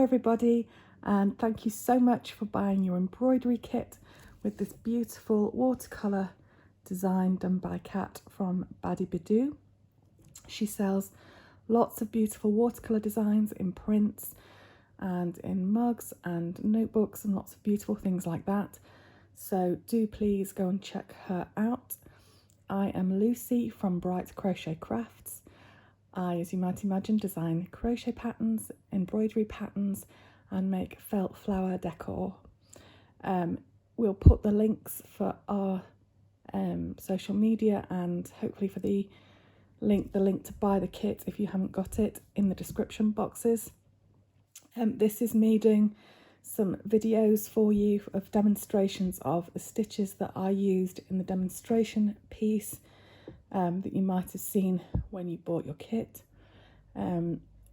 everybody, and thank you so much for buying your embroidery kit with this beautiful watercolour design done by Kat from Badibidu. She sells lots of beautiful watercolour designs in prints and in mugs and notebooks and lots of beautiful things like that. So do please go and check her out. I am Lucy from Bright Crochet Crafts. I, as you might imagine, design crochet patterns, embroidery patterns and make felt flower decor. We'll put the links for our social media and hopefully for the link to buy the kit if you haven't got it in the description boxes. This is me doing some videos for you of demonstrations of the stitches that I used in the demonstration piece that you might have seen when you bought your kit.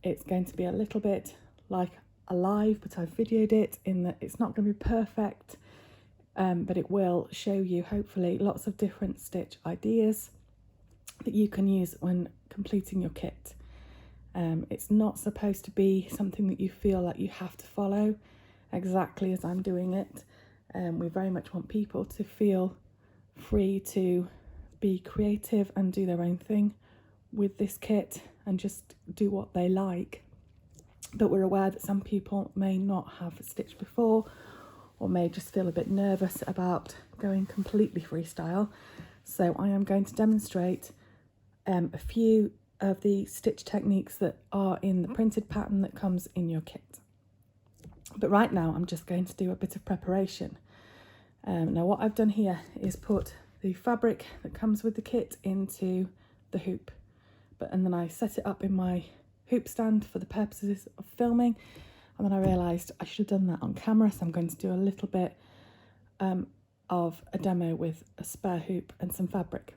It's going to be a little bit like a live, but I've videoed it in that it's not going to be perfect, but it will show you hopefully lots of different stitch ideas that you can use when completing your kit. It's not supposed to be something that you feel like you have to follow exactly as I'm doing it. We very much want people to feel free to be creative and do their own thing with this kit and just do what they like. But we're aware that some people may not have stitched before or may just feel a bit nervous about going completely freestyle. So I am going to demonstrate a few of the stitch techniques that are in the printed pattern that comes in your kit. But right now I'm just going to do a bit of preparation. Now what I've done here is put the fabric that comes with the kit into the hoop, and then I set it up in my hoop stand for the purposes of filming, and then I realised I should have done that on camera, so I'm going to do a little bit of a demo with a spare hoop and some fabric.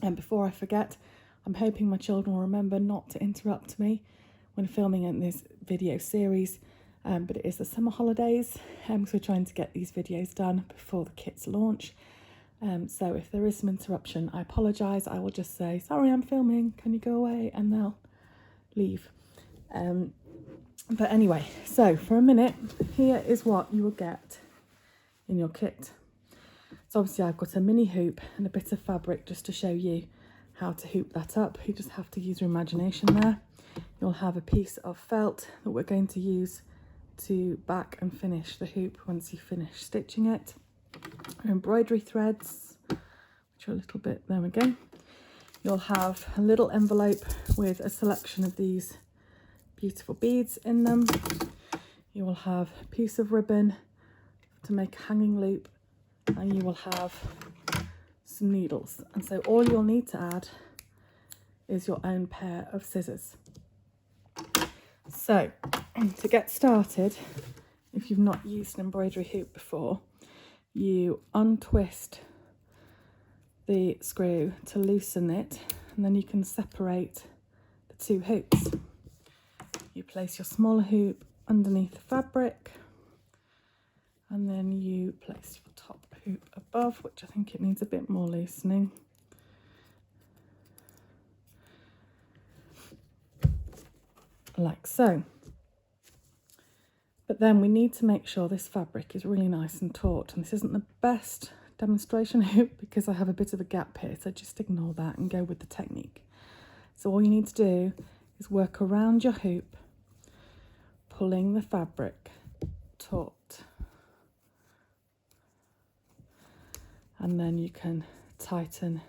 And before I forget, I'm hoping my children will remember not to interrupt me when filming in this video series, but it is the summer holidays, so we're trying to get these videos done before the kit's launch. So if there is some interruption, I apologise. I will just say, sorry, I'm filming, can you go away? And they'll leave. But anyway, so for a minute, here is what you will get in your kit. So obviously I've got a mini hoop and a bit of fabric just to show you how to hoop that up. You just have to use your imagination there. You'll have a piece of felt that we're going to use to back and finish the hoop once you finish stitching it. Embroidery threads, which are a little bit, there we go. You'll have a little envelope with a selection of these beautiful beads in them. You will have a piece of ribbon to make a hanging loop, and you will have some needles. And so all you'll need to add is your own pair of scissors. So to get started, if you've not used an embroidery hoop before, you untwist the screw to loosen it, and then you can separate the two hoops. You place your smaller hoop underneath the fabric, and then you place your top hoop above, which I think it needs a bit more loosening. Like so. But then we need to make sure this fabric is really nice and taut, and this isn't the best demonstration hoop because I have a bit of a gap here, so just ignore that and go with the technique. So all you need to do is work around your hoop, pulling the fabric taut, and then you can tighten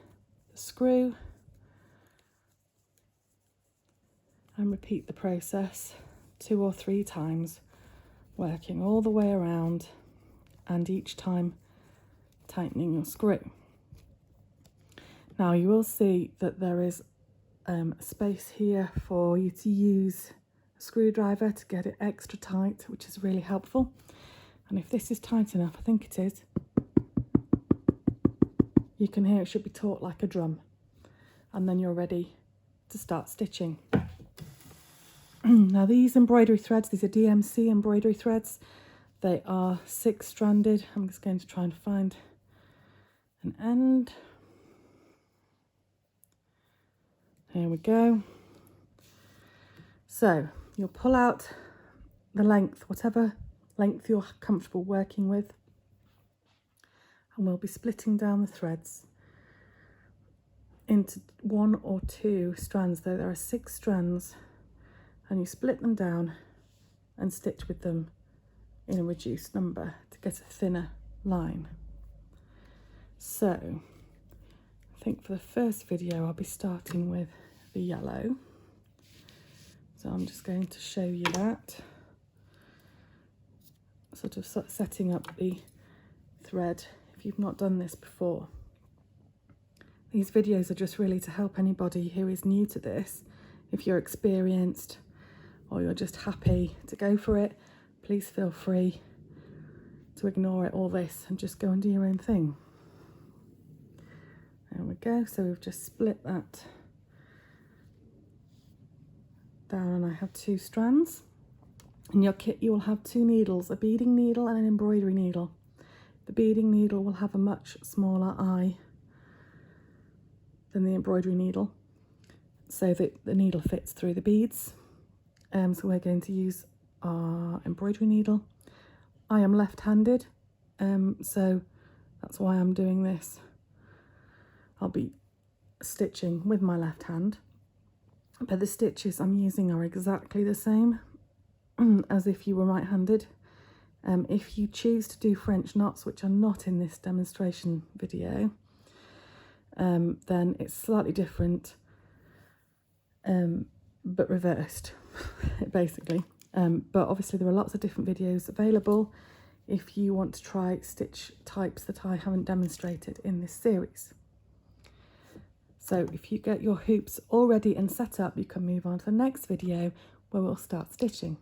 the screw and repeat the process 2 or 3 times, working all the way around and each time tightening your screw. Now you will see that there is a space here for you to use a screwdriver to get it extra tight, which is really helpful. And if this is tight enough, I think it is, you can hear it should be taut like a drum, and then you're ready to start stitching. Now these embroidery threads, these are DMC embroidery threads. They are 6-stranded. I'm just going to try and find an end. Here we go. So you'll pull out the length, whatever length you're comfortable working with. And we'll be splitting down the threads into 1 or 2 strands, though there are 6 strands, and you split them down and stitch with them in a reduced number to get a thinner line. So I think for the first video I'll be starting with the yellow. So I'm just going to show you that, sort of setting up the thread if you've not done this before. These videos are just really to help anybody who is new to this. If you're experienced or you're just happy to go for it, please feel free to ignore it, all this, and just go and do your own thing. There we go. So we've just split that down, and I have 2 strands. In your kit you will have 2 needles, a beading needle and an embroidery needle. The beading needle will have a much smaller eye than the embroidery needle, so that the needle fits through the beads. So we're going to use our embroidery needle. I am left-handed, so that's why I'm doing this. I'll be stitching with my left hand, but the stitches I'm using are exactly the same as if you were right-handed. If you choose to do French knots, which are not in this demonstration video, then it's slightly different, but reversed, basically. But obviously there are lots of different videos available if you want to try stitch types that I haven't demonstrated in this series. So if you get your hoops all ready and set up, you can move on to the next video where we'll start stitching.